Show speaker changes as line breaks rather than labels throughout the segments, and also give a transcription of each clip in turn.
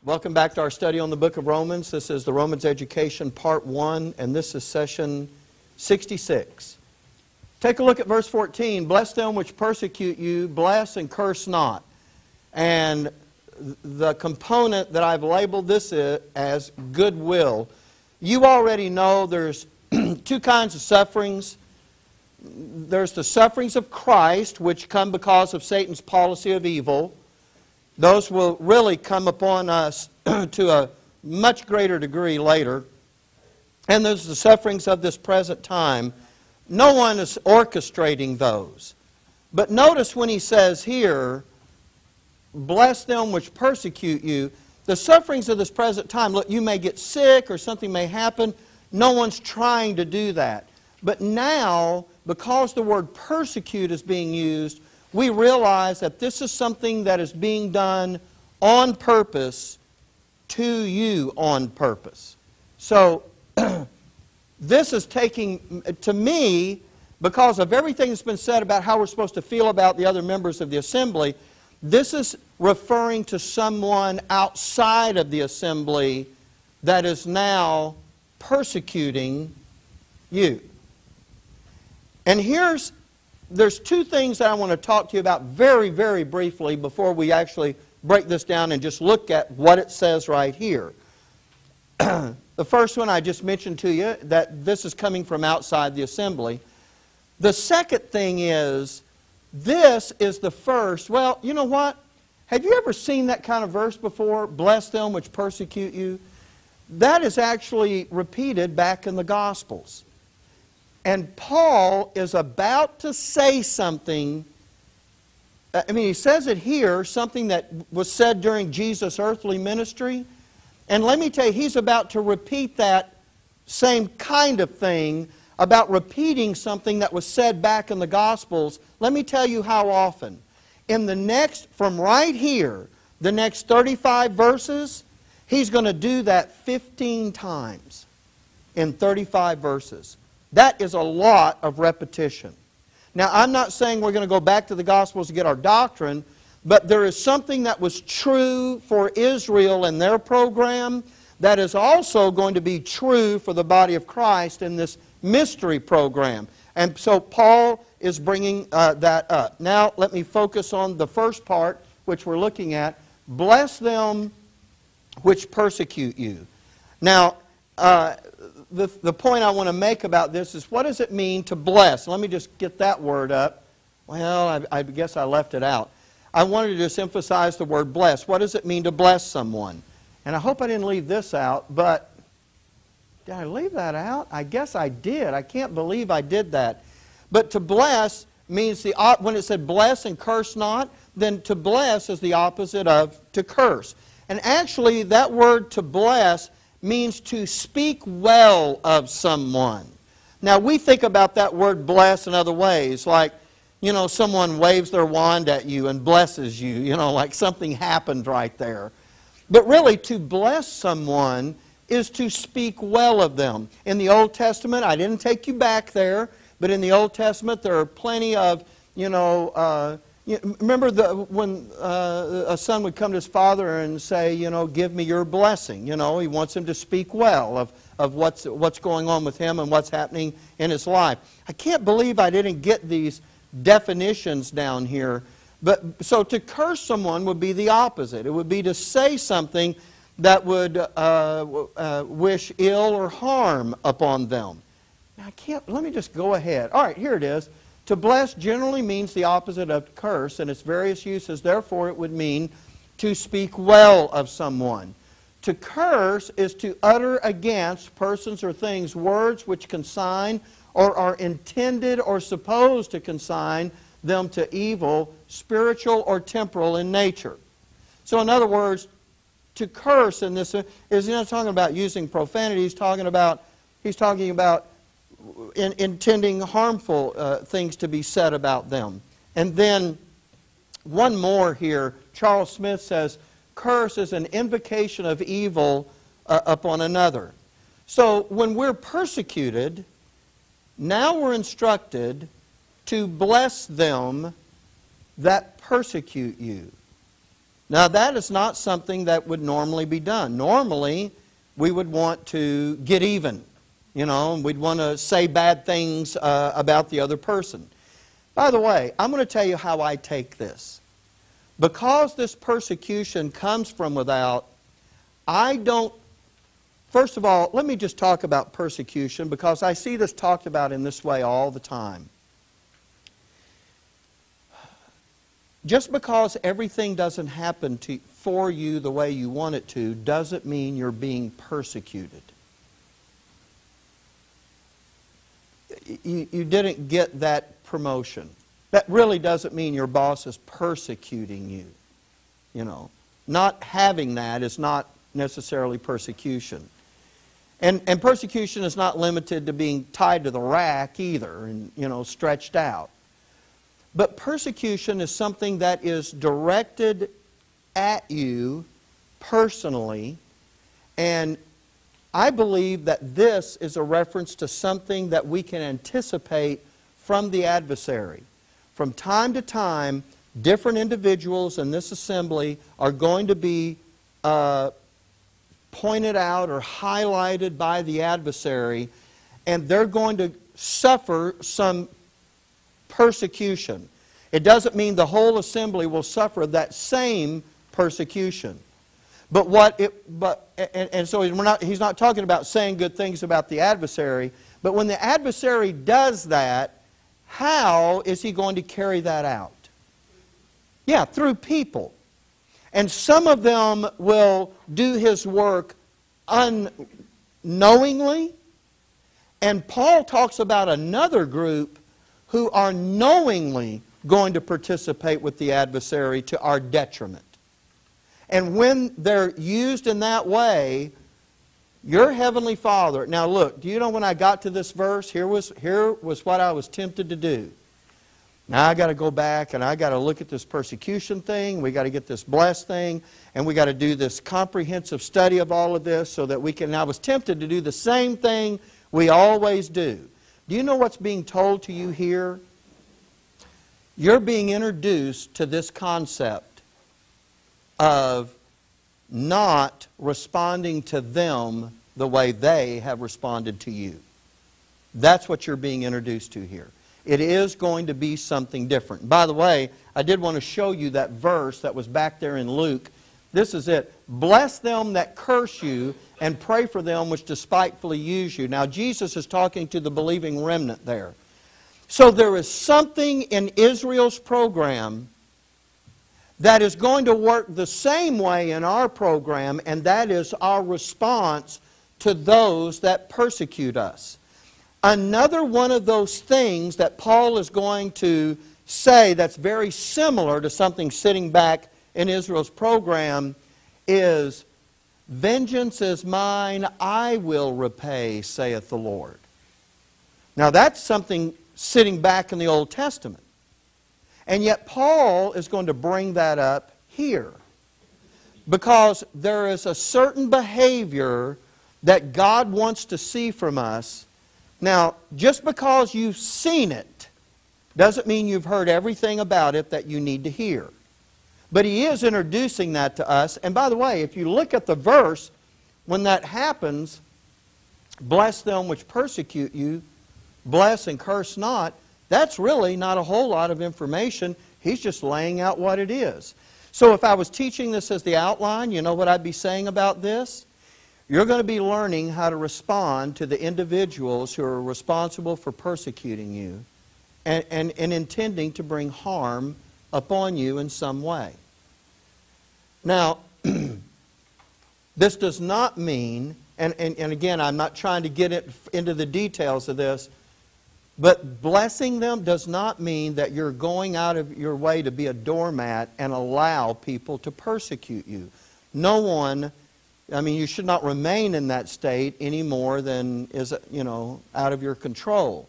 Welcome back to our study on the book of Romans. This is the Romans Education Part 1, and this is session 66. Take a look at verse 14. Bless them which persecute you, bless and curse not. And the component that I've labeled this as goodwill. You already know there's two kinds of sufferings. There's the sufferings of Christ, which come because of Satan's policy of evil. Those will really come upon us to a much greater degree later. And there's the sufferings of this present time. No one is orchestrating those. But notice when he says here, bless them which persecute you, the sufferings of this present time. Look, you may get sick or something may happen. No one's trying to do that. But now, because the word persecute is being used, we realize that this is something that is being done on purpose to you on purpose. So, this is taking, to me, because of everything that's been said about how we're supposed to feel about the other members of the assembly, this is referring to someone outside of the assembly that is now persecuting you. And there's two things that I want to talk to you about very, very briefly before we actually break this down and just look at what it says right here. The first one I just mentioned to you, that this is coming from outside the assembly. The second thing is, this is the first. Well, you know what? Have you ever seen that kind of verse before? Bless them which persecute you. That is actually repeated back in the Gospels. And Paul is about to say something. I mean, he says it here, something that was said during Jesus' earthly ministry. And let me tell you, he's about to repeat that same kind of thing about repeating something that was said back in the Gospels. Let me tell you how often. In the next, from right here, the next 35 verses, he's going to do that 15 times in 35 verses. That is a lot of repetition. Now, I'm not saying we're going to go back to the Gospels to get our doctrine, but there is something that was true for Israel in their program that is also going to be true for the body of Christ in this mystery program. And so Paul is bringing that up. Now, let me focus on the first part, which we're looking at. Bless them which persecute you. Now, the point I want to make about this is, what does it mean to bless? Let me just get that word up. Well, I guess I left it out. I wanted to just emphasize the word bless. What does it mean to bless someone? And I hope I didn't leave this out, but did I leave that out? I guess I did. I can't believe I did that. But to bless means, when it said bless and curse not, then to bless is the opposite of to curse. And actually, that word to bless means to speak well of someone. Now, we think about that word bless in other ways, like, you know, someone waves their wand at you and blesses you, you know, like something happened right there. But really, to bless someone is to speak well of them. In the Old Testament, I didn't take you back there, but in the Old Testament, there are plenty of, remember when a son would come to his father and say, you know, give me your blessing. You know, he wants him to speak well of what's going on with him and what's happening in his life. I can't believe I didn't get these definitions down here. But so to curse someone would be the opposite. It would be to say something that would wish ill or harm upon them. Now, let me just go ahead. All right, here it is. To bless generally means the opposite of curse in its various uses. Therefore, it would mean to speak well of someone. To curse is to utter against persons or things words which consign or are intended or supposed to consign them to evil, spiritual or temporal in nature. So in other words, to curse in this is not talking about using profanity. He's talking about intending harmful things to be said about them. And then one more here. Charles Smith says, curse is an invocation of evil upon another. So when we're persecuted, now we're instructed to bless them that persecute you. Now, that is not something that would normally be done. Normally, we would want to get even, and we'd want to say bad things about the other person. By the way, I'm going to tell you how I take this. Because this persecution comes from without, first of all, let me just talk about persecution, because I see this talked about in this way all the time. Just because everything doesn't happen for you the way you want it to, doesn't mean you're being persecuted. You didn't get that promotion. That really doesn't mean your boss is persecuting you. Not having that is not necessarily persecution. And persecution is not limited to being tied to the rack either and, stretched out. But persecution is something that is directed at you personally, and I believe that this is a reference to something that we can anticipate from the adversary. From time to time, different individuals in this assembly are going to be pointed out or highlighted by the adversary, and they're going to suffer some persecution. It doesn't mean the whole assembly will suffer that same persecution. So he's not talking about saying good things about the adversary, but when the adversary does that, how is he going to carry that out? Yeah, through people. And some of them will do his work unknowingly, and Paul talks about another group who are knowingly going to participate with the adversary to our detriment. And when they're used in that way, your Heavenly Father... Now look, do you know when I got to this verse, here was what I was tempted to do. Now I got to go back and I got to look at this persecution thing, we got to get this blessed thing, and we got to do this comprehensive study of all of this so that we can... And I was tempted to do the same thing we always do. Do you know what's being told to you here? You're being introduced to this concept of not responding to them the way they have responded to you. That's what you're being introduced to here. It is going to be something different. By the way, I did want to show you that verse that was back there in Luke. This is it. Bless them that curse you, and pray for them which despitefully use you. Now, Jesus is talking to the believing remnant there. So there is something in Israel's program that is going to work the same way in our program, and that is our response to those that persecute us. Another one of those things that Paul is going to say that's very similar to something sitting back in Israel's program is, vengeance is mine, I will repay, saith the Lord. Now that's something sitting back in the Old Testament. And yet Paul is going to bring that up here. Because there is a certain behavior that God wants to see from us. Now, just because you've seen it doesn't mean you've heard everything about it that you need to hear. But he is introducing that to us. And by the way, if you look at the verse, when that happens, bless them which persecute you, bless and curse not, that's really not a whole lot of information. He's just laying out what it is. So if I was teaching this as the outline, you know what I'd be saying about this? You're going to be learning how to respond to the individuals who are responsible for persecuting you and intending to bring harm upon you in some way. Now, this does not mean, and again, I'm not trying to get into the details of this, but blessing them does not mean that you're going out of your way to be a doormat and allow people to persecute you. No one, you should not remain in that state any more than is, out of your control.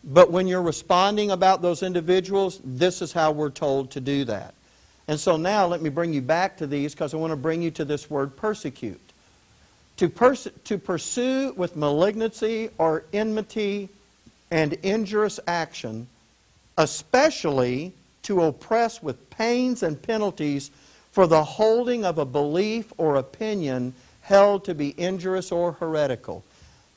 But when you're responding about those individuals, this is how we're told to do that. And so now let me bring you back to these, because I want to bring you to this word persecute. To pursue with malignancy or enmity and injurious action, especially to oppress with pains and penalties for the holding of a belief or opinion held to be injurious or heretical.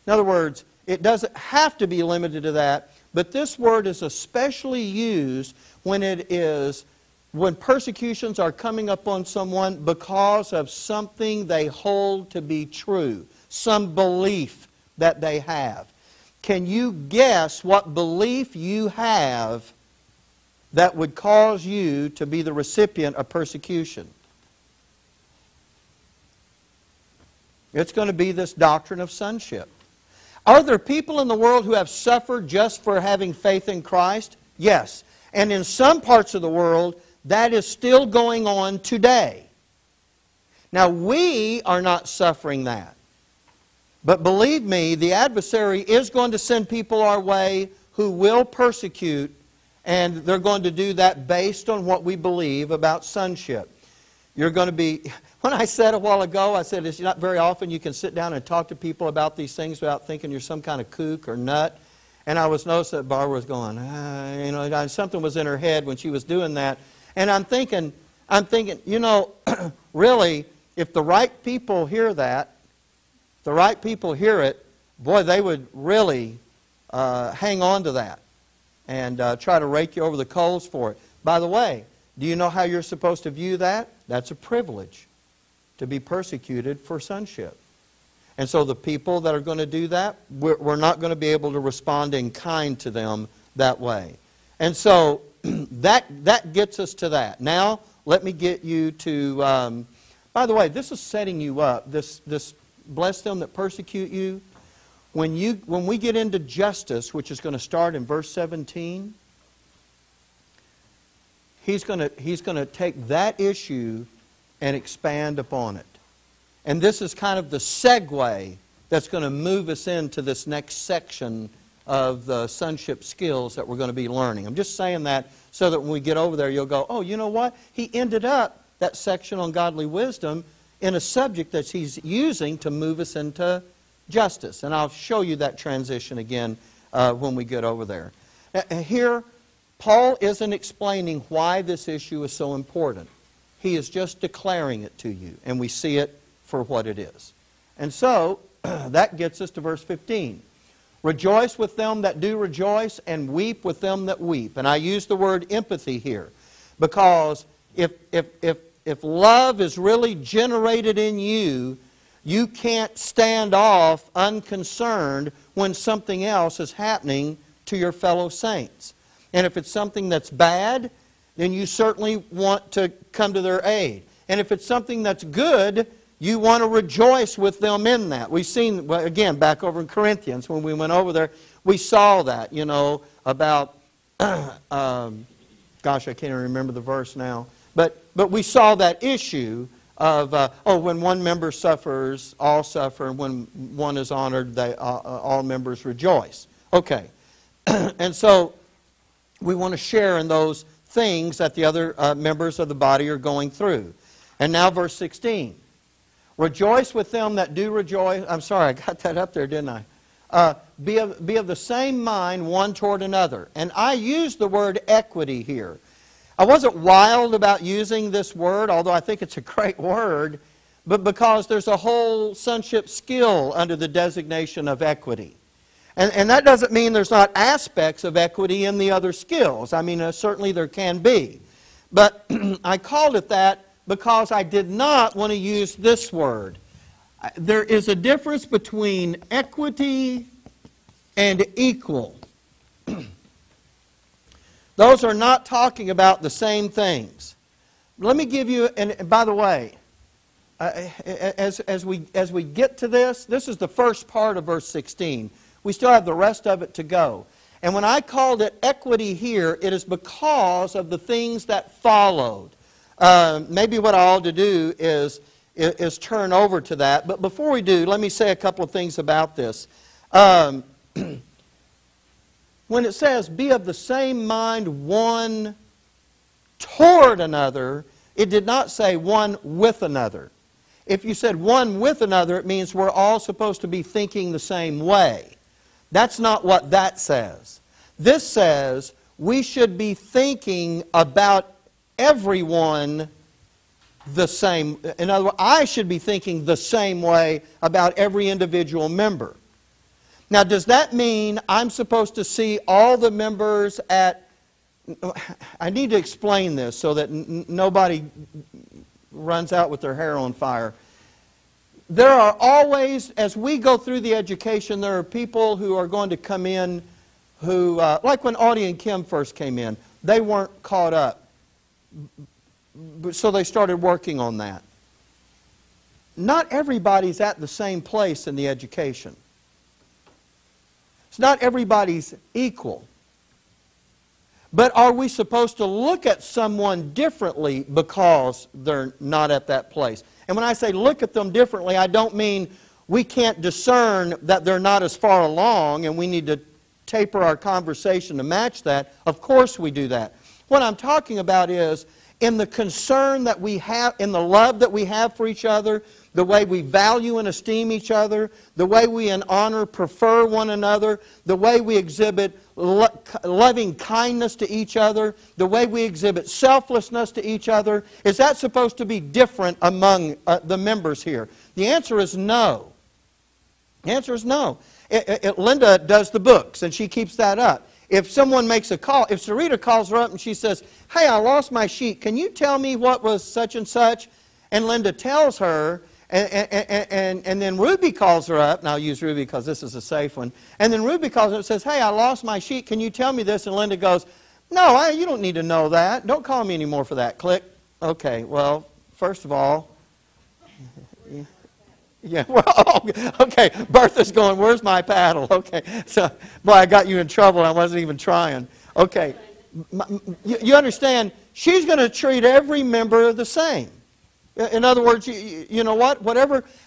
In other words, it doesn't have to be limited to that, but this word is especially used when when persecutions are coming upon someone because of something they hold to be true, some belief that they have. Can you guess what belief you have that would cause you to be the recipient of persecution? It's going to be this doctrine of sonship. Are there people in the world who have suffered just for having faith in Christ? Yes. And in some parts of the world, that is still going on today. Now, we are not suffering that. But believe me, the adversary is going to send people our way who will persecute, and they're going to do that based on what we believe about sonship. You're going to be... When I said a while ago, I said it's not very often you can sit down and talk to people about these things without thinking you're some kind of kook or nut. And I was noticing that Barbara was going, you know, something was in her head when she was doing that. And I'm thinking, you know, really, if the right people hear that, if the right people hear it, boy, they would really hang on to that and try to rake you over the coals for it. By the way, do you know how you're supposed to view that? That's a privilege, to be persecuted for sonship. And so the people that are going to do that, we're not going to be able to respond in kind to them that way. And so that gets us to that. Now, let me get you to, by the way, this is setting you up. This bless them that persecute you. When we get into justice, which is going to start in verse 17, he's going to take that issue and expand upon it. And this is kind of the segue that's going to move us into this next section of the sonship skills that we're going to be learning. I'm just saying that so that when we get over there, you'll go, oh, you know what? He ended up that section on godly wisdom in a subject that he's using to move us into justice. And I'll show you that transition again when we get over there. Here, Paul isn't explaining why this issue is so important. He is just declaring it to you, and we see it for what it is. And so, that gets us to verse 15. Rejoice with them that do rejoice, and weep with them that weep. And I use the word empathy here, because if love is really generated in you, you can't stand off unconcerned when something else is happening to your fellow saints. And if it's something that's bad, then you certainly want to come to their aid. And if it's something that's good, you want to rejoice with them in that. We've seen, well, again, back over in Corinthians, when we went over there, we saw that, you know, about, gosh, I can't even remember the verse now. But we saw that issue of, when one member suffers, all suffer, and when one is honored, all members rejoice. Okay. And so we want to share in those things that the other members of the body are going through. And now verse 16. Rejoice with them that do rejoice. I'm sorry, I got that up there, didn't I? Be of the same mind one toward another. And I use the word equity here. I wasn't wild about using this word, although I think it's a great word, but because there's a whole sonship skill under the designation of equity. And that doesn't mean there's not aspects of equity in the other skills. I mean, certainly there can be. But I called it that because I did not want to use this word. There is a difference between equity and equal. Those are not talking about the same things. Let me give you, and by the way, as we get to this is the first part of verse 16. We still have the rest of it to go. And when I called it equity here, it is because of the things that followed. Maybe what I ought to do is turn over to that. But before we do, let me say a couple of things about this. When it says, be of the same mind one toward another, it did not say one with another. If you said one with another, it means we're all supposed to be thinking the same way. That's not what that says. This says we should be thinking about everyone the same. In other words, I should be thinking the same way about every individual member. Now, does that mean I'm supposed to see all the members at... I need to explain this so that nobody runs out with their hair on fire. There are always, as we go through the education, there are people who are going to come in who, like when Audie and Kim first came in, they weren't caught up. So they started working on that. Not everybody's at the same place in the education. It's not everybody's equal. But are we supposed to look at someone differently because they're not at that place? And when I say look at them differently, I don't mean we can't discern that they're not as far along and we need to taper our conversation to match that. Of course we do that. What I'm talking about is in the concern that we have, in the love that we have for each other, the way we value and esteem each other, the way we in honor prefer one another, the way we exhibit loving kindness to each other, the way we exhibit selflessness to each other. Is that supposed to be different among the members here? The answer is no. The answer is no. Linda does the books, and she keeps that up. If someone makes a call, if Sarita calls her up and she says, hey, I lost my sheet, can you tell me what was such and such? And Linda tells her, and then Ruby calls her up, and I'll use Ruby because this is a safe one, and then Ruby calls her up and says, hey, I lost my sheet, can you tell me this? And Linda goes, no, you don't need to know that. Don't call me anymore for that. Click. Okay, well, first of all, yeah, well, okay, Bertha's going, where's my paddle? Okay, so, boy, I got you in trouble. I wasn't even trying. Okay, you understand, she's going to treat every member the same. In other words, you know what?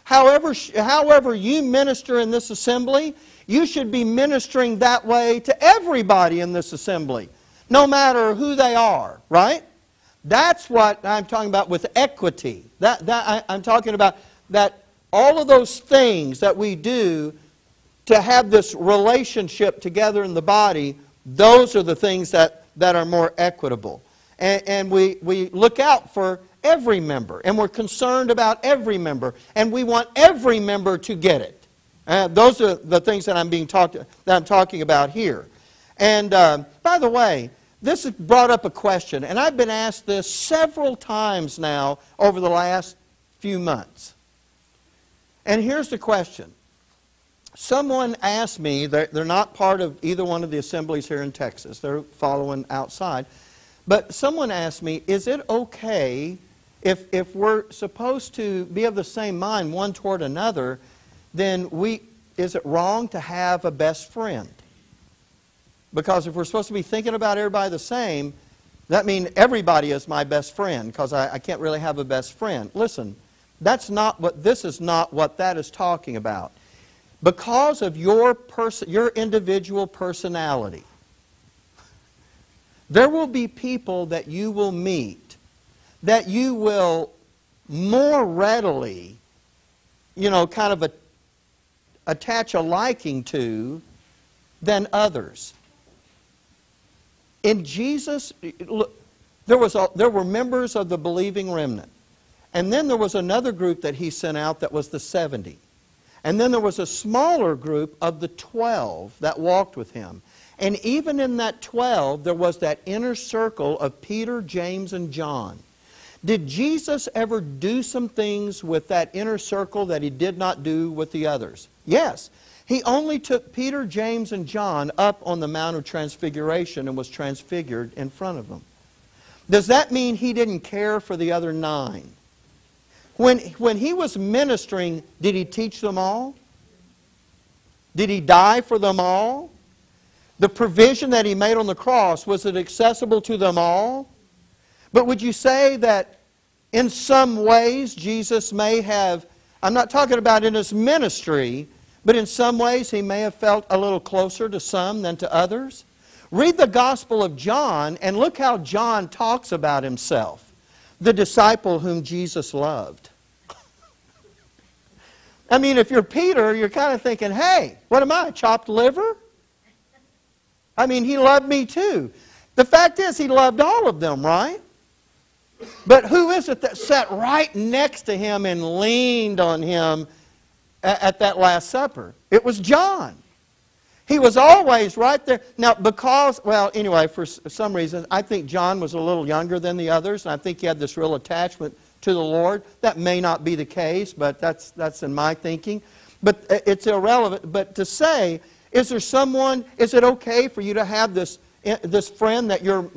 However you minister in this assembly, you should be ministering that way to everybody in this assembly, no matter who they are, right? That's what I'm talking about with equity. I'm talking about that all of those things that we do to have this relationship together in the body, those are the things that are more equitable. And we look out for every member, and we're concerned about every member, and we want every member to get it. Those are the things that I'm talking about here. And by the way, this has brought up a question, and I've been asked this several times now over the last few months. And here's the question. Someone asked me, they're not part of either one of the assemblies here in Texas, they're following outside, but someone asked me, is it okay if we're supposed to be of the same mind one toward another, then is it wrong to have a best friend? Because if we're supposed to be thinking about everybody the same, that means everybody is my best friend, because I can't really have a best friend. Listen, this is not what that is talking about. Because of your individual personality, there will be people that you will meet that you will more readily, kind of attach a liking to than others. In Jesus, look, there were members of the believing remnant. And then there was another group that he sent out that was the 70. And then there was a smaller group of the 12 that walked with him. And even in that 12, there was that inner circle of Peter, James, and John. Did Jesus ever do some things with that inner circle that he did not do with the others? Yes. He only took Peter, James, and John up on the Mount of Transfiguration and was transfigured in front of them. Does that mean he didn't care for the other 9? When he was ministering, did he teach them all? Did he die for them all? The provision that he made on the cross, was it accessible to them all? But would you say that in some ways Jesus may have, I'm not talking about in his ministry, but in some ways he may have felt a little closer to some than to others? Read the Gospel of John and look how John talks about himself, the disciple whom Jesus loved. I mean, if you're Peter, you're kind of thinking, hey, what am I, chopped liver? I mean, he loved me too. The fact is, he loved all of them, right? But who is it that sat right next to him and leaned on him at that Last Supper? It was John. He was always right there. Now, because, well, anyway, for some reason, I think John was a little younger than the others, and I think he had this real attachment to the Lord. That may not be the case, but that's in my thinking. But it's irrelevant. But to say, is there someone, is it okay for you to have this friend that you're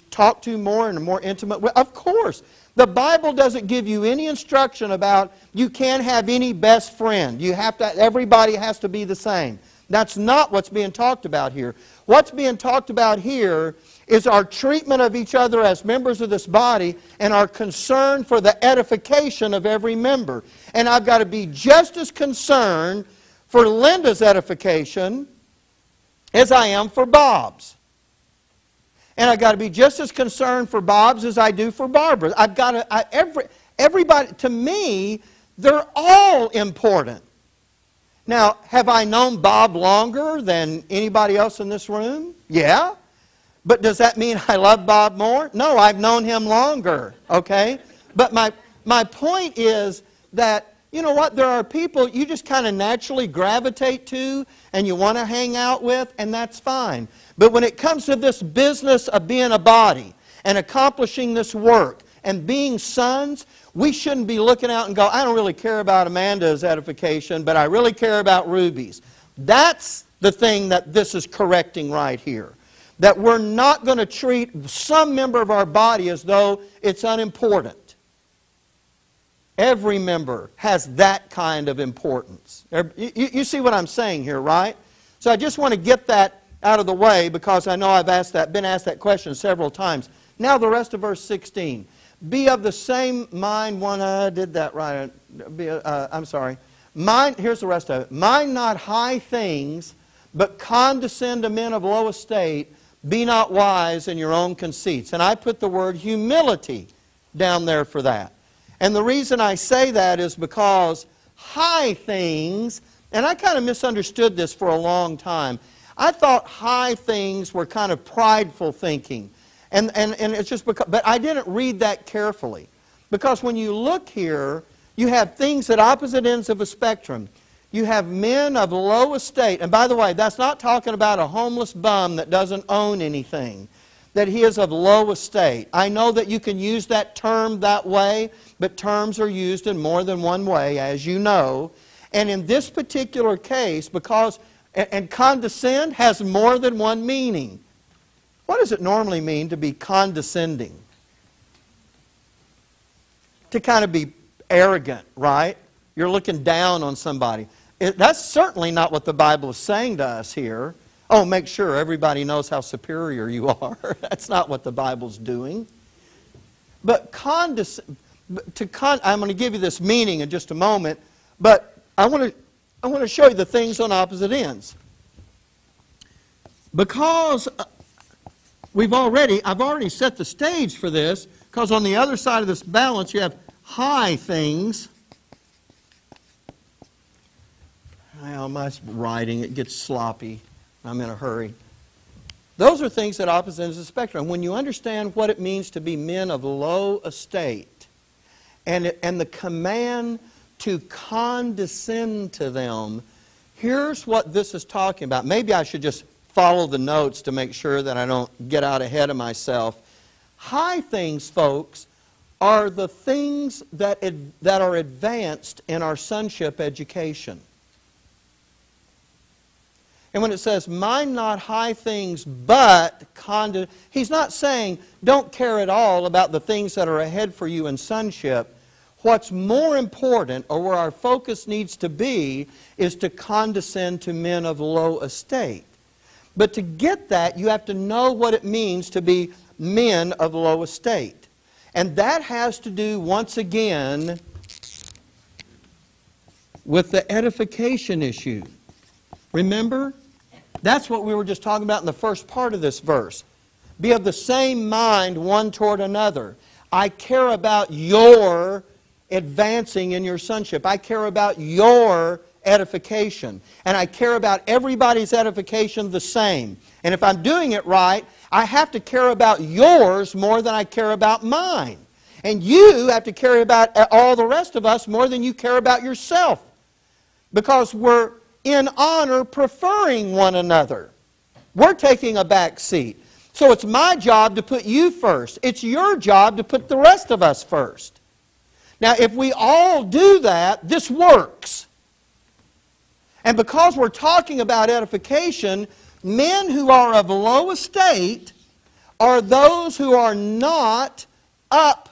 talk to more and more intimate with? Of course. The Bible doesn't give you any instruction about you can't have any best friend. You have to, everybody has to be the same. That's not what's being talked about here. What's being talked about here is our treatment of each other as members of this body and our concern for the edification of every member. And I've got to be just as concerned for Linda's edification as I am for Bob's. And I've got to be just as concerned for Bob's as I do for Barbara's. I've got to, everybody, to me, they're all important. Now, have I known Bob longer than anybody else in this room? Yeah. But does that mean I love Bob more? No, I've known him longer, okay? But my point is that, you know what, there are people you just kind of naturally gravitate to and you want to hang out with, and that's fine. But when it comes to this business of being a body and accomplishing this work and being sons, we shouldn't be looking out and go, I don't really care about Amanda's edification, but I really care about Ruby's. That's the thing that this is correcting right here. That we're not going to treat some member of our body as though it's unimportant. Every member has that kind of importance. You see what I'm saying here, right? So I just want to get that out of the way because I know I've been asked that question several times. Now the rest of verse 16. Be of the same mind one... I did that right. I'm sorry. Mind, here's the rest of it. Mind not high things, but condescend to men of low estate. Be not wise in your own conceits. And I put the word humility down there for that. And the reason I say that is because high things, and I kind of misunderstood this for a long time. I thought high things were kind of prideful thinking. And it's just because, but I didn't read that carefully. Because when you look here, you have things at opposite ends of a spectrum. You have men of low estate. And by the way, that's not talking about a homeless bum that doesn't own anything. That he is of low estate. I know that you can use that term that way, but terms are used in more than one way, as you know. And in this particular case, because, and condescend has more than one meaning. What does it normally mean to be condescending? To kind of be arrogant, right? You're looking down on somebody. That's certainly not what the Bible is saying to us here. Oh, make sure everybody knows how superior you are. That's not what the Bible's doing. But I'm going to give you this meaning in just a moment, but I want to show you the things on opposite ends. Because I've already set the stage for this, because on the other side of this balance you have high things. Well, my writing, it gets sloppy. I'm in a hurry. Those are things at opposite ends of the spectrum. When you understand what it means to be men of low estate and the command to condescend to them, here's what this is talking about. Maybe I should just follow the notes to make sure that I don't get out ahead of myself. High things, folks, are the things that are advanced in our sonship education. And when it says, mind not high things, but he's not saying don't care at all about the things that are ahead for you in sonship. What's more important, or where our focus needs to be, is to condescend to men of low estate. But to get that, you have to know what it means to be men of low estate. And that has to do, once again, with the edification issue. Remember? That's what we were just talking about in the first part of this verse. Be of the same mind one toward another. I care about your advancing in your sonship. I care about your edification. And I care about everybody's edification the same. And if I'm doing it right, I have to care about yours more than I care about mine. And you have to care about all the rest of us more than you care about yourself. Because we're in honor preferring one another. We're taking a back seat. So it's my job to put you first. It's your job to put the rest of us first. Now, if we all do that, this works. And because we're talking about edification, men who are of low estate are those who are not up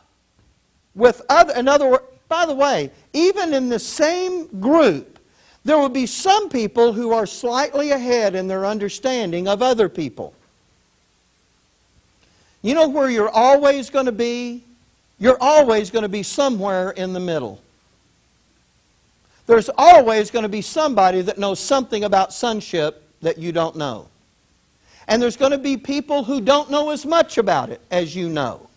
with other. In other words, by the way, even in the same group, there will be some people who are slightly ahead in their understanding of other people. You know where you're always going to be? You're always going to be somewhere in the middle. There's always going to be somebody that knows something about sonship that you don't know. And there's going to be people who don't know as much about it as you know.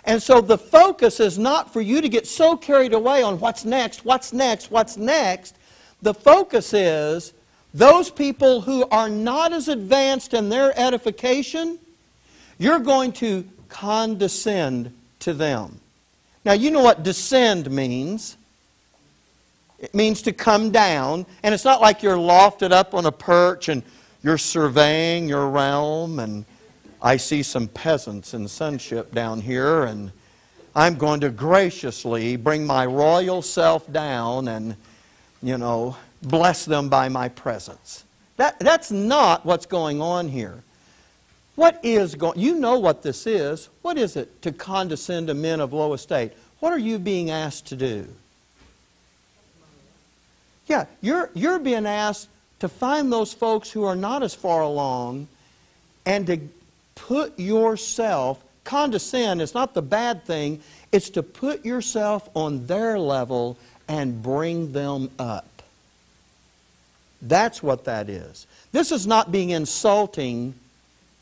And so the focus is not for you to get so carried away on what's next, what's next, what's next. The focus is those people who are not as advanced in their edification, you're going to condescend to them. Now, you know what descend means. It means to come down. And it's not like you're lofted up on a perch and you're surveying your realm. And I see some peasants in sonship down here. And I'm going to graciously bring my royal self down and, you know, bless them by my presence. That's not what's going on here. What is going? You know what this is. What is it to condescend to men of low estate? What are you being asked to do? Yeah, you're being asked to find those folks who are not as far along and to put yourself, condescend is not the bad thing, it's to put yourself on their level and bring them up. That's what that is. This is not being insulting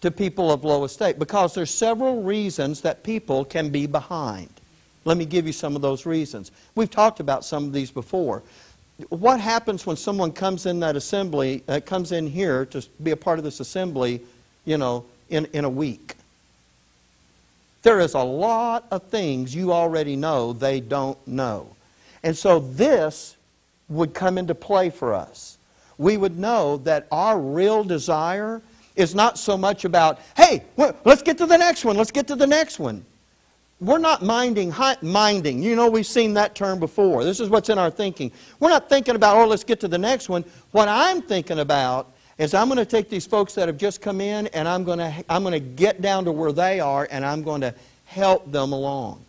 to people of low estate, because there's several reasons that people can be behind. Let me give you some of those reasons. We've talked about some of these before. What happens when someone comes in that assembly, comes in here to be a part of this assembly, you know, in a week? There is a lot of things you already know they don't know. And so this would come into play for us. We would know that our real desire is not so much about, hey, let's get to the next one, let's get to the next one. We're not minding. You know, we've seen that term before. This is what's in our thinking. We're not thinking about, oh, let's get to the next one. What I'm thinking about is I'm going to take these folks that have just come in and I'm going to get down to where they are and I'm going to help them along.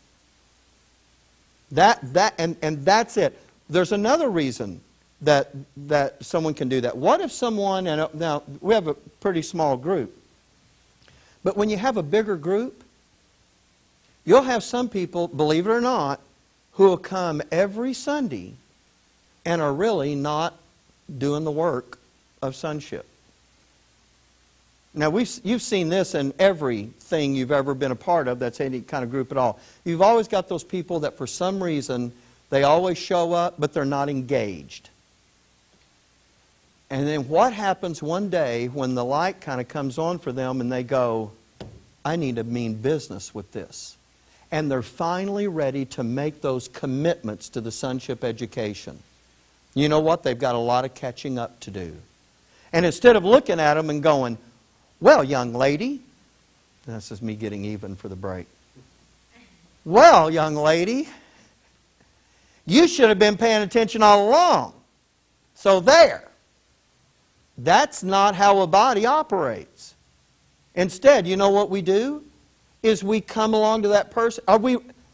And that's it. There's another reason that someone can do that. What if someone, and now we have a pretty small group, but when you have a bigger group, you'll have some people, believe it or not, who will come every Sunday and are really not doing the work of sonship. Now, you've seen this in everything you've ever been a part of that's any kind of group at all. You've always got those people that for some reason, they always show up, but they're not engaged. And then what happens one day when the light kind of comes on for them and they go, I need to mean business with this. And they're finally ready to make those commitments to the sonship education. You know what? They've got a lot of catching up to do. And instead of looking at them and going, well, young lady, this is me getting even for the break. Well, young lady, you should have been paying attention all along. So there. That's not how a body operates. Instead, you know what we do? Is we come along to that person.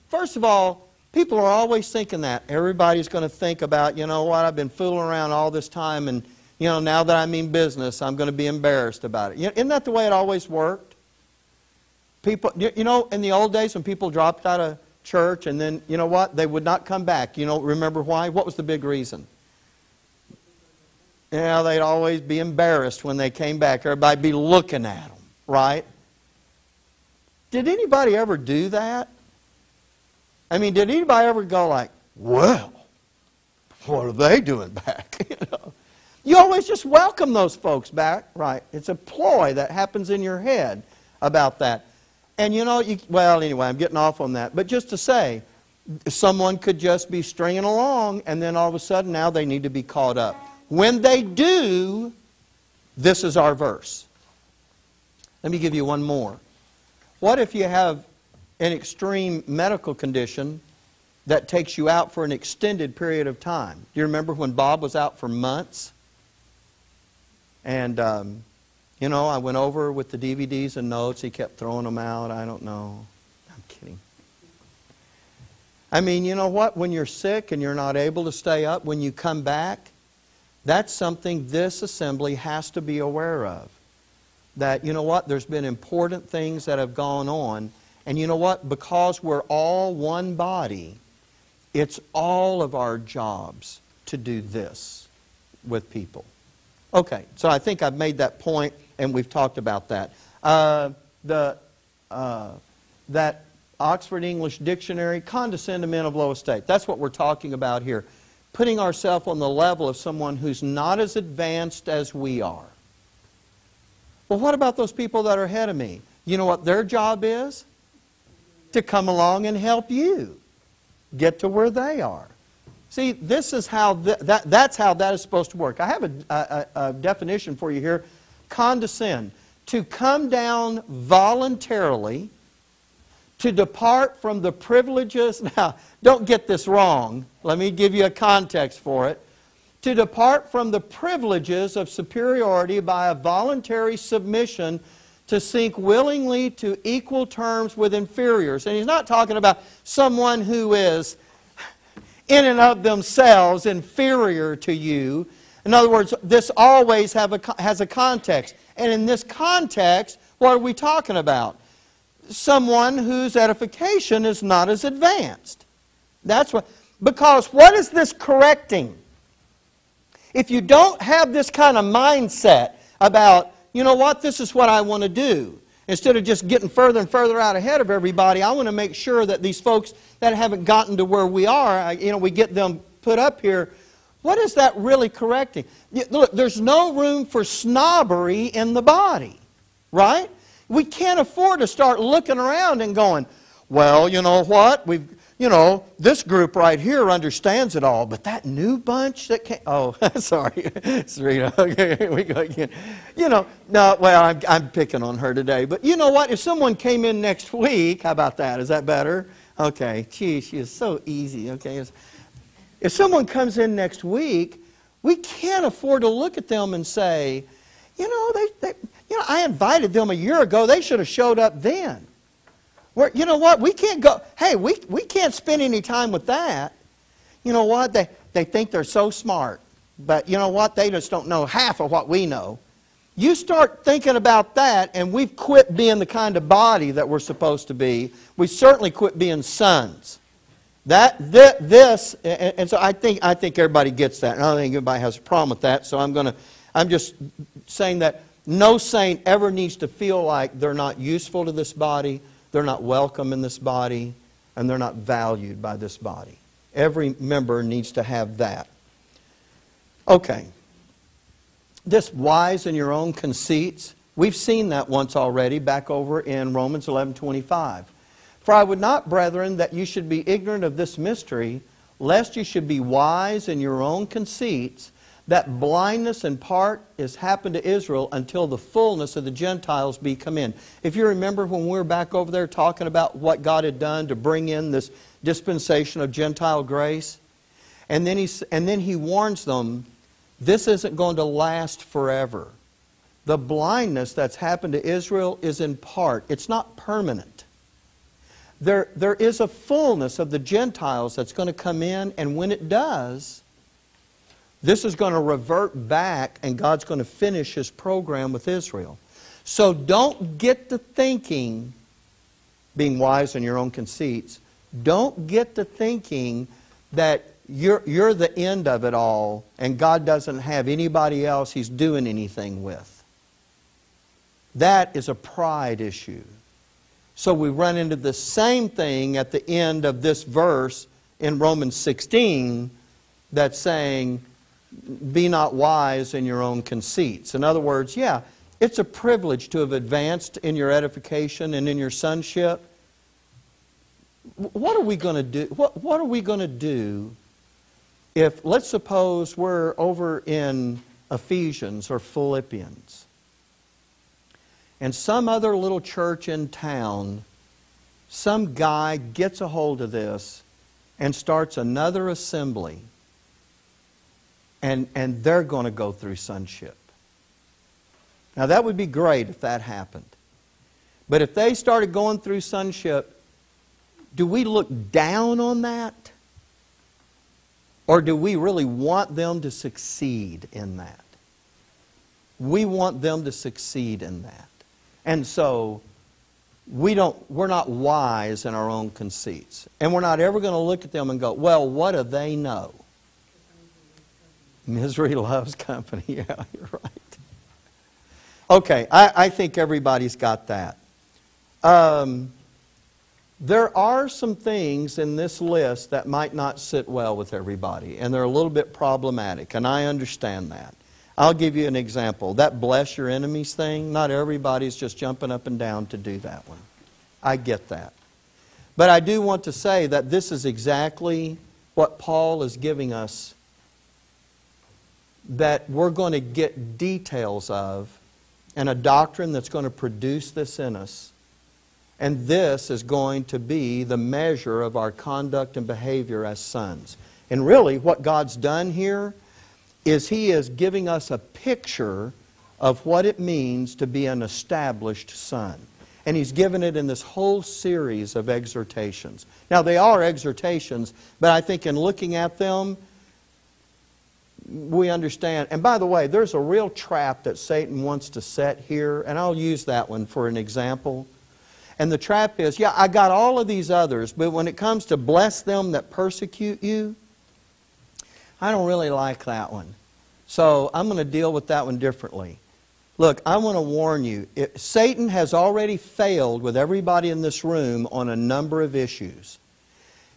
First of all, people are always thinking that. Everybody's going to think about, you know what, I've been fooling around all this time and, you know, now that I mean business, I'm going to be embarrassed about it. Isn't that the way it always worked? People, you know, in the old days when people dropped out of church and then, you know what, they would not come back. You know, remember why? What was the big reason? Yeah, they'd always be embarrassed when they came back. Everybody'd be looking at them, right? Did anybody ever do that? I mean, did anybody ever go like, well, what are they doing back? You always just welcome those folks back, right? It's a ploy that happens in your head about that. And well, anyway, I'm getting off on that. But just to say, someone could just be stringing along, and then all of a sudden now they need to be caught up. When they do, this is our verse. Let me give you one more. What if you have an extreme medical condition that takes you out for an extended period of time? Do you remember when Bob was out for months? And, I went over with the DVDs and notes. He kept throwing them out. I don't know. I'm kidding. I mean, you know what? When you're sick and you're not able to stay up, when you come back, that's something this assembly has to be aware of. That, you know what? There's been important things that have gone on. And you know what? Because we're all one body, it's all of our jobs to do this with people. Okay, so I think I've made that point, and we've talked about that. That Oxford English Dictionary, condescend to men of low estate. That's what we're talking about here. Putting ourselves on the level of someone who's not as advanced as we are. Well, what about those people that are ahead of me? You know what their job is? To come along and help you get to where they are. See, this is how that's how that is supposed to work. I have a definition for you here. Condescend. To come down voluntarily, to depart from the privileges. Now, don't get this wrong. Let me give you a context for it. To depart from the privileges of superiority by a voluntary submission to sink willingly to equal terms with inferiors. And he's not talking about someone who is in and of themselves inferior to you. In other words, this always has a context. And in this context, what are we talking about? Someone whose edification is not as advanced. That's what. Because what is this correcting? If you don't have this kind of mindset about, you know what, this is what I want to do. Instead of just getting further and further out ahead of everybody, I want to make sure that these folks that haven't gotten to where we are, we get them put up here. What is that really correcting? Look, there's no room for snobbery in the body, right? We can't afford to start looking around and going, well, you know what? This group right here understands it all, but that new bunch that came... Oh, sorry, Serena. Okay, here we go again. I'm picking on her today. But you know what? If someone came in next week, how about that? Is that better? Okay. Gee, she is so easy. Okay. If someone comes in next week, we can't afford to look at them and say, I invited them a year ago. They should have showed up then. You know what? We can't go, hey, we can't spend any time with that. You know what? They think they're so smart. But you know what? They just don't know half of what we know. You start thinking about that, and we've quit being the kind of body that we're supposed to be. We certainly quit being sons. And so I think everybody gets that. And I don't think anybody has a problem with that. So I'm just saying that no saint ever needs to feel like they're not useful to this body, they're not welcome in this body, and they're not valued by this body. Every member needs to have that. Okay. This wise in your own conceits, we've seen that once already back over in Romans 11:25. For I would not, brethren, that you should be ignorant of this mystery, lest you should be wise in your own conceits, that blindness in part is happened to Israel until the fullness of the Gentiles be come in. If you remember when we were back over there talking about what God had done to bring in this dispensation of Gentile grace, and then he warns them, this isn't going to last forever. The blindness that's happened to Israel is in part. It's not permanent. There is a fullness of the Gentiles that's going to come in, and when it does, this is going to revert back, and God's going to finish His program with Israel. So don't get to thinking, being wise in your own conceits, don't get to thinking that you're the end of it all, and God doesn't have anybody else He's doing anything with. That is a pride issue. So we run into the same thing at the end of this verse in Romans 16, that's saying, be not wise in your own conceits. In other words, yeah, it's a privilege to have advanced in your edification and in your sonship. What are we going to do? What are we going to do if, let's suppose we're over in Ephesians or Philippians, and some other little church in town, some guy gets a hold of this and starts another assembly, and they're going to go through sonship. Now that would be great if that happened. But if they started going through sonship, do we look down on that? Or do we really want them to succeed in that? We want them to succeed in that. And so we're not wise in our own conceits. And we're not ever going to look at them and go, well, what do they know? Misery loves company. Yeah, you're right. Okay, I think everybody's got that. There are some things in this list that might not sit well with everybody, and they're a little bit problematic, and I understand that. I'll give you an example. That bless your enemies thing, not everybody's just jumping up and down to do that one. I get that. But I do want to say that this is exactly what Paul is giving us, that we're going to get details of, and a doctrine that's going to produce this in us. And this is going to be the measure of our conduct and behavior as sons. And really, what God's done here is He is giving us a picture of what it means to be an established son. And He's given it in this whole series of exhortations. Now, they are exhortations, but I think in looking at them, we understand. And by the way, there's a real trap that Satan wants to set here, and I'll use that one for an example. And the trap is, yeah, I got all of these others, but when it comes to bless them that persecute you, I don't really like that one. So I'm going to deal with that one differently. Look, I want to warn you, Satan has already failed with everybody in this room on a number of issues.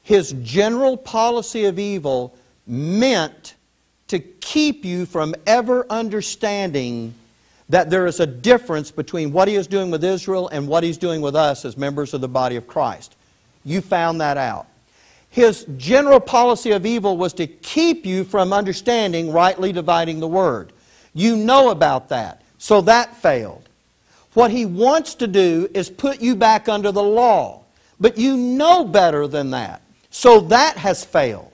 His general policy of evil meant to keep you from ever understanding that there is a difference between what He is doing with Israel and what He's doing with us as members of the body of Christ. You found that out. His general policy of evil was to keep you from understanding rightly dividing the Word. You know about that. So that failed. What he wants to do is put you back under the law. But you know better than that. So that has failed.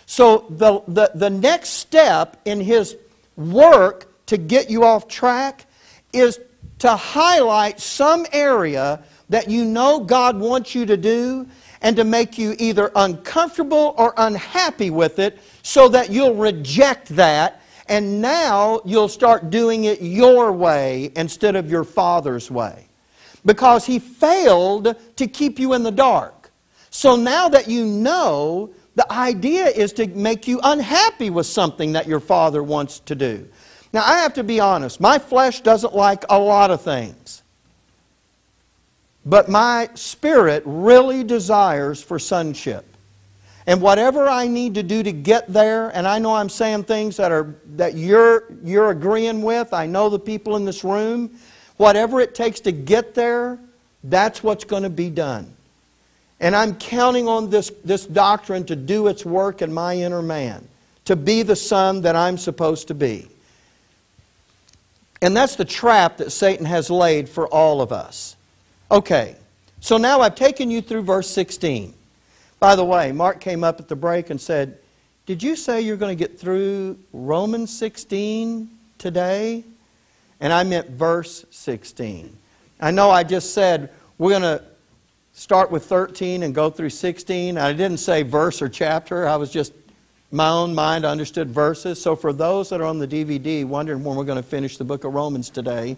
So the next step in his work to get you off track is to highlight some area that you know God wants you to do and to make you either uncomfortable or unhappy with it so that you'll reject that and now you'll start doing it your way instead of your Father's way. Because He failed to keep you in the dark. So now that you know, the idea is to make you unhappy with something that your Father wants to do. Now I have to be honest, my flesh doesn't like a lot of things. But my spirit really desires for sonship. And whatever I need to do to get there, and I know I'm saying things that you're agreeing with, I know the people in this room, whatever it takes to get there, that's what's going to be done. And I'm counting on this doctrine to do its work in my inner man, to be the son that I'm supposed to be. And that's the trap that Satan has laid for all of us. Okay, so now I've taken you through verse 16. By the way, Mark came up at the break and said, did you say you're going to get through Romans 16 today? And I meant verse 16. I know I just said we're going to start with 13 and go through 16. I didn't say verse or chapter. I was just, my own mind understood verses. So for those that are on the DVD wondering when we're going to finish the book of Romans today,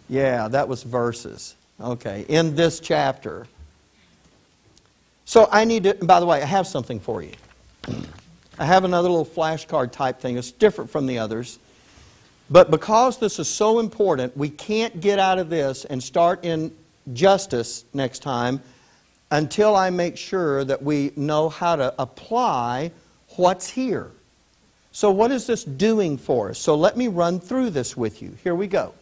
yeah, that was verses. Okay, in this chapter. So I need to, by the way, I have something for you. I have another little flashcard type thing. It's different from the others. But because this is so important, we can't get out of this and start in justice next time until I make sure that we know how to apply what's here. So what is this doing for us? So let me run through this with you. Here we go.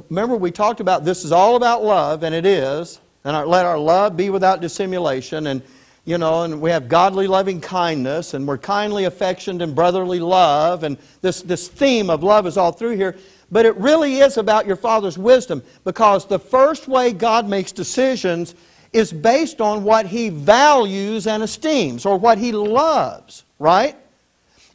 Remember we talked about this is all about love, and it is. And let our love be without dissimulation. And, you know, and we have godly loving kindness, and we're kindly affectioned and brotherly love. And this theme of love is all through here. But it really is about your Father's wisdom, because the first way God makes decisions is based on what He values and esteems, or what He loves, right?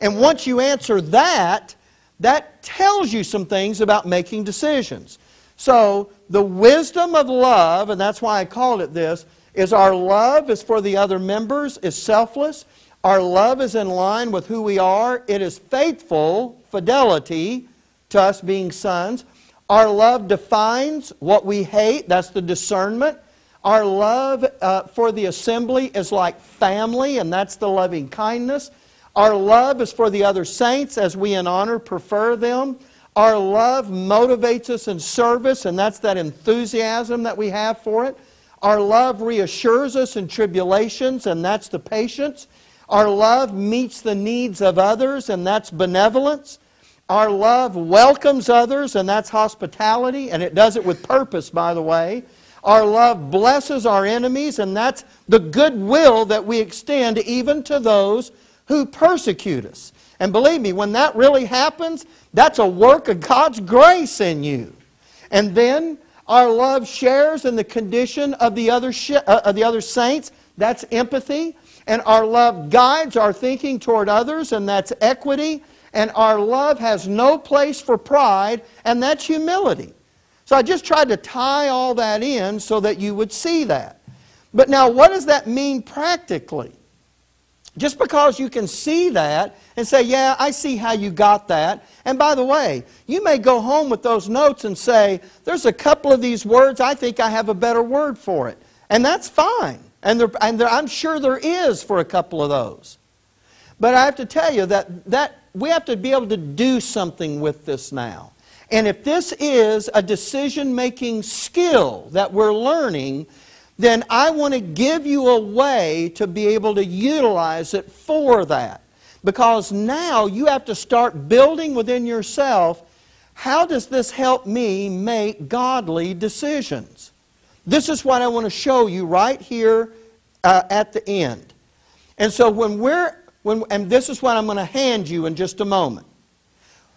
And once you answer that, that tells you some things about making decisions. So, the wisdom of love, and that's why I called it this, is our love is for the other members, is selfless. Our love is in line with who we are. It is faithful, fidelity to us being sons. Our love defines what we hate. That's the discernment. Our love for the assembly is like family, and that's the loving kindness. Our love is for the other saints, as we in honor prefer them. Our love motivates us in service, and that's that enthusiasm that we have for it. Our love reassures us in tribulations, and that's the patience. Our love meets the needs of others, and that's benevolence. Our love welcomes others, and that's hospitality, and it does it with purpose, by the way. Our love blesses our enemies, and that's the goodwill that we extend even to those who persecute us. And believe me, when that really happens, that's a work of God's grace in you. And then our love shares in the condition of the other saints. That's empathy. And our love guides our thinking toward others, and that's equity. And our love has no place for pride, and that's humility. So I just tried to tie all that in so that you would see that. But now, what does that mean practically? Just because you can see that and say, yeah, I see how you got that. And by the way, you may go home with those notes and say, there's a couple of these words, I think I have a better word for it. And that's fine. And I'm sure there is for a couple of those. But I have to tell you that we have to be able to do something with this now. And if this is a decision-making skill that we're learning, then I want to give you a way to be able to utilize it for that. Because now you have to start building within yourself, how does this help me make godly decisions? This is what I want to show you right here at the end. And so and this is what I'm going to hand you in just a moment.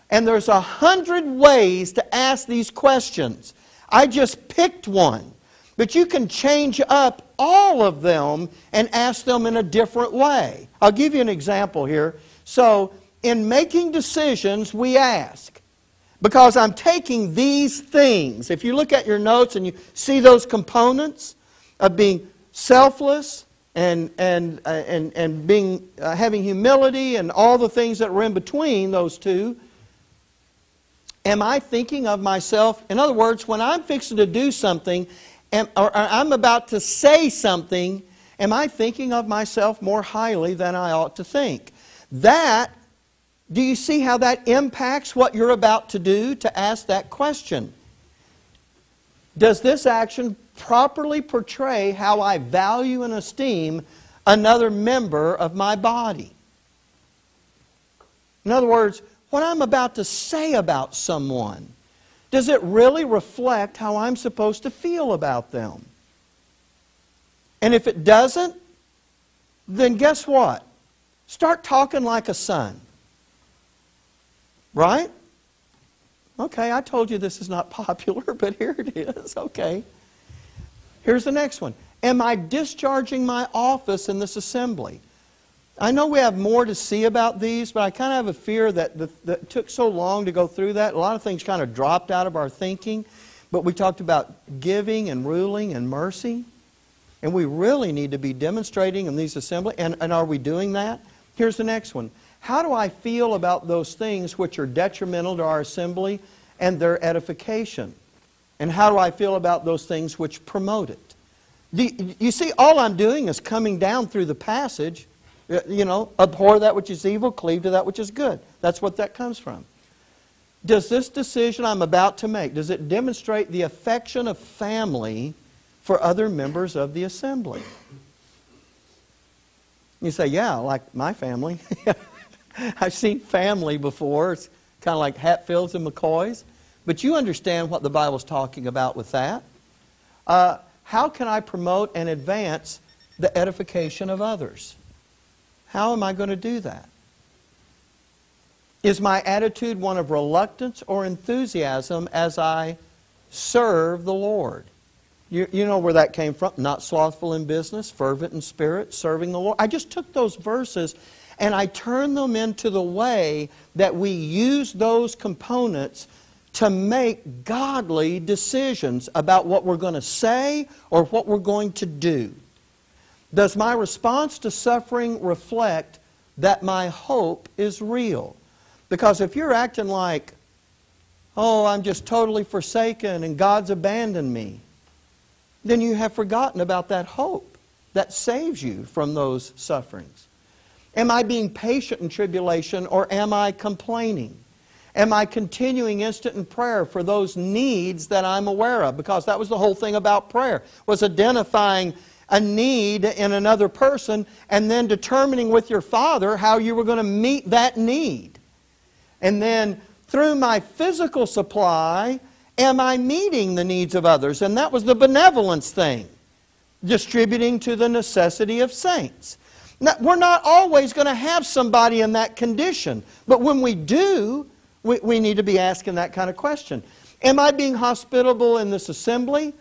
And there's 100 ways to ask these questions. I just picked one. But you can change up all of them and ask them in a different way. I'll give you an example here. So, in making decisions, we ask. Because I'm taking these things. If you look at your notes and you see those components of being selfless and being having humility and all the things that were in between those two, am I thinking of myself? In other words, when I'm fixing to do something, or I'm about to say something, am I thinking of myself more highly than I ought to think? Do you see how that impacts what you're about to do to ask that question? Does this action properly portray how I value and esteem another member of my body? In other words, what I'm about to say about someone, does it really reflect how I'm supposed to feel about them? And if it doesn't, then guess what? Start talking like a son. Right? Okay, I told you this is not popular, but here it is. Okay. Here's the next one. Am I discharging my office in this assembly? I know we have more to see about these, but I kind of have a fear that it took so long to go through that. A lot of things kind of dropped out of our thinking. But we talked about giving and ruling and mercy. And we really need to be demonstrating in these assemblies. And are we doing that? Here's the next one. How do I feel about those things which are detrimental to our assembly and their edification? And how do I feel about those things which promote it? You see, all I'm doing is coming down through the passage. You know, abhor that which is evil, cleave to that which is good. That's what that comes from. Does this decision I'm about to make, does it demonstrate the affection of family for other members of the assembly? You say, yeah, like my family. I've seen family before. It's kind of like Hatfields and McCoys. But you understand what the Bible's talking about with that. How can I promote and advance the edification of others? How am I going to do that? Is my attitude one of reluctance or enthusiasm as I serve the Lord? You know where that came from. Not slothful in business, fervent in spirit, serving the Lord. I just took those verses and I turned them into the way that we use those components to make godly decisions about what we're going to say or what we're going to do. Does my response to suffering reflect that my hope is real? Because if you're acting like, oh, I'm just totally forsaken and God's abandoned me, then you have forgotten about that hope that saves you from those sufferings. Am I being patient in tribulation, or am I complaining? Am I continuing instant in prayer for those needs that I'm aware of? Because that was the whole thing about prayer, was identifying a need in another person and then determining with your Father how you were going to meet that need. And then through my physical supply, am I meeting the needs of others? And that was the benevolence thing, distributing to the necessity of saints. Now, we're not always going to have somebody in that condition, but when we do, we need to be asking that kind of question. Am I being hospitable in this assembly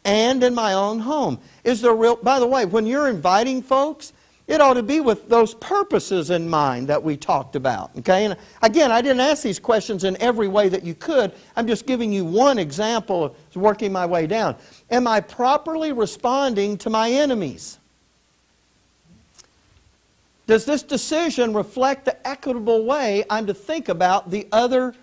and in my own home? Is there real, by the way, when you're inviting folks, it ought to be with those purposes in mind that we talked about. Okay? And again, I didn't ask these questions in every way that you could. I'm just giving you one example of working my way down. Am I properly responding to my enemies? Does this decision reflect the equitable way I'm to think about the other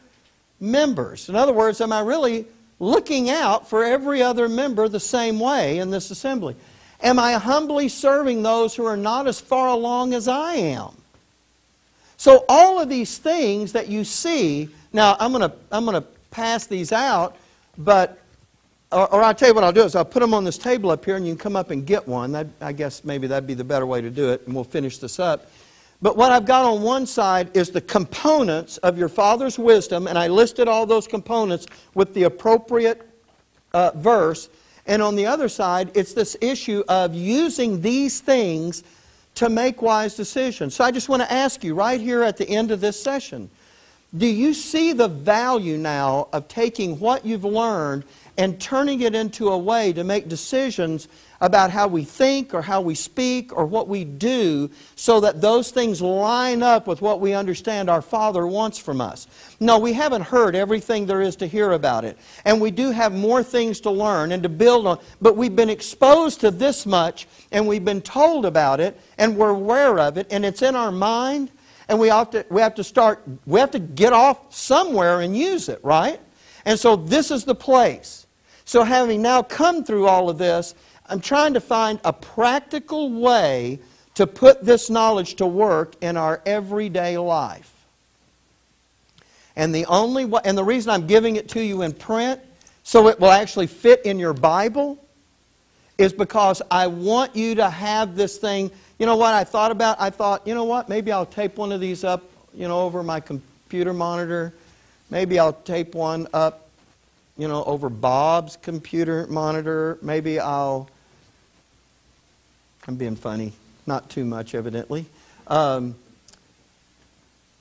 members? In other words, am I really looking out for every other member the same way in this assembly? Am I humbly serving those who are not as far along as I am? So all of these things that you see, now I'm going to pass these out, but or I'll tell you what I'll do is I'll put them on this table up here and you can come up and get one. I guess maybe that'd be the better way to do it, and we'll finish this up. But what I've got on one side is the components of your Father's wisdom, and I listed all those components with the appropriate verse. And on the other side, it's this issue of using these things to make wise decisions. So I just want to ask you right here at the end of this session, do you see the value now of taking what you've learned and turning it into a way to make decisions about how we think or how we speak or what we do, so that those things line up with what we understand our Father wants from us? No, we haven't heard everything there is to hear about it. And we do have more things to learn and to build on. But we've been exposed to this much, and we've been told about it, and we're aware of it, and it's in our mind. And we have to get off somewhere and use it, right? And so this is the place. So having now come through all of this, I'm trying to find a practical way to put this knowledge to work in our everyday life. And the reason I'm giving it to you in print, so it will actually fit in your Bible, is because I want you to have this thing. You know what I thought about? I thought, you know what, maybe I'll tape one of these up, over my computer monitor. Maybe I'll tape one up, over Bob's computer monitor. Maybe I'm being funny. Not too much, evidently. I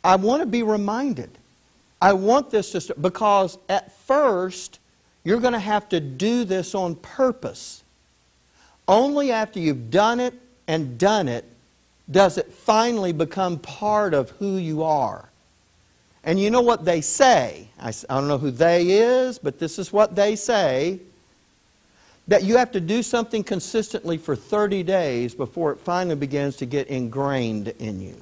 want to be reminded. I want this to start, because at first, you're going to have to do this on purpose. Only after you've done it and done it, does it finally become part of who you are. And you know what they say. I don't know who they is, but this is what they say. That you have to do something consistently for 30 days before it finally begins to get ingrained in you.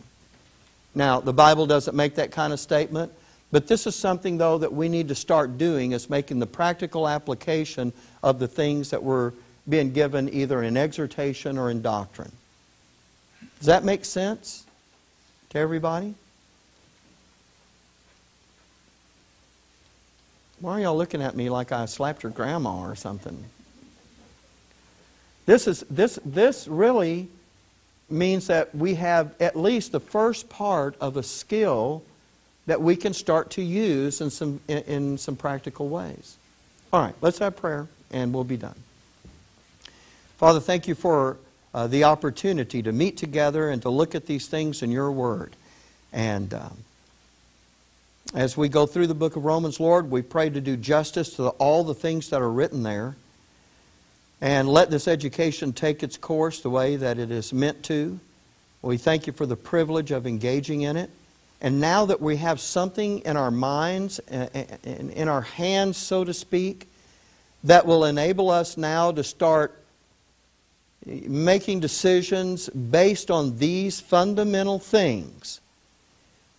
Now, the Bible doesn't make that kind of statement, but this is something, though, that we need to start doing, is making the practical application of the things that we're being given either in exhortation or in doctrine. Does that make sense to everybody? Why are y'all looking at me like I slapped your grandma or something? This really means that we have at least the first part of a skill that we can start to use in some practical ways. All right, let's have prayer and we'll be done. Father, thank you for the opportunity to meet together and to look at these things in your word. And as we go through the book of Romans, Lord, we pray to do justice to all the things that are written there. And let this education take its course the way that it is meant to. We thank you for the privilege of engaging in it. And now that we have something in our minds, in our hands, so to speak, that will enable us now to start making decisions based on these fundamental things,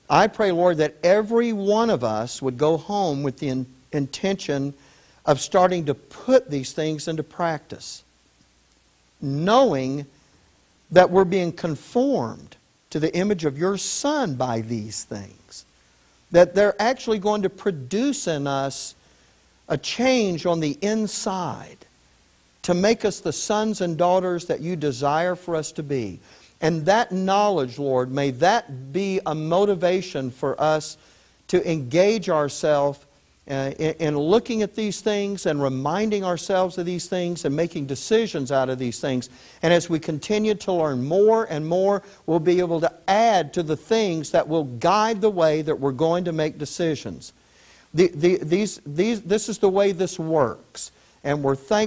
I pray, Lord, that every one of us would go home with the intention of starting to put these things into practice, knowing that we're being conformed to the image of your Son by these things, that they're actually going to produce in us a change on the inside to make us the sons and daughters that you desire for us to be. And that knowledge, Lord, may that be a motivation for us to engage ourselves in looking at these things and reminding ourselves of these things and making decisions out of these things. And as we continue to learn more and more, we'll be able to add to the things that will guide the way that we're going to make decisions. This is the way this works. And we're thankful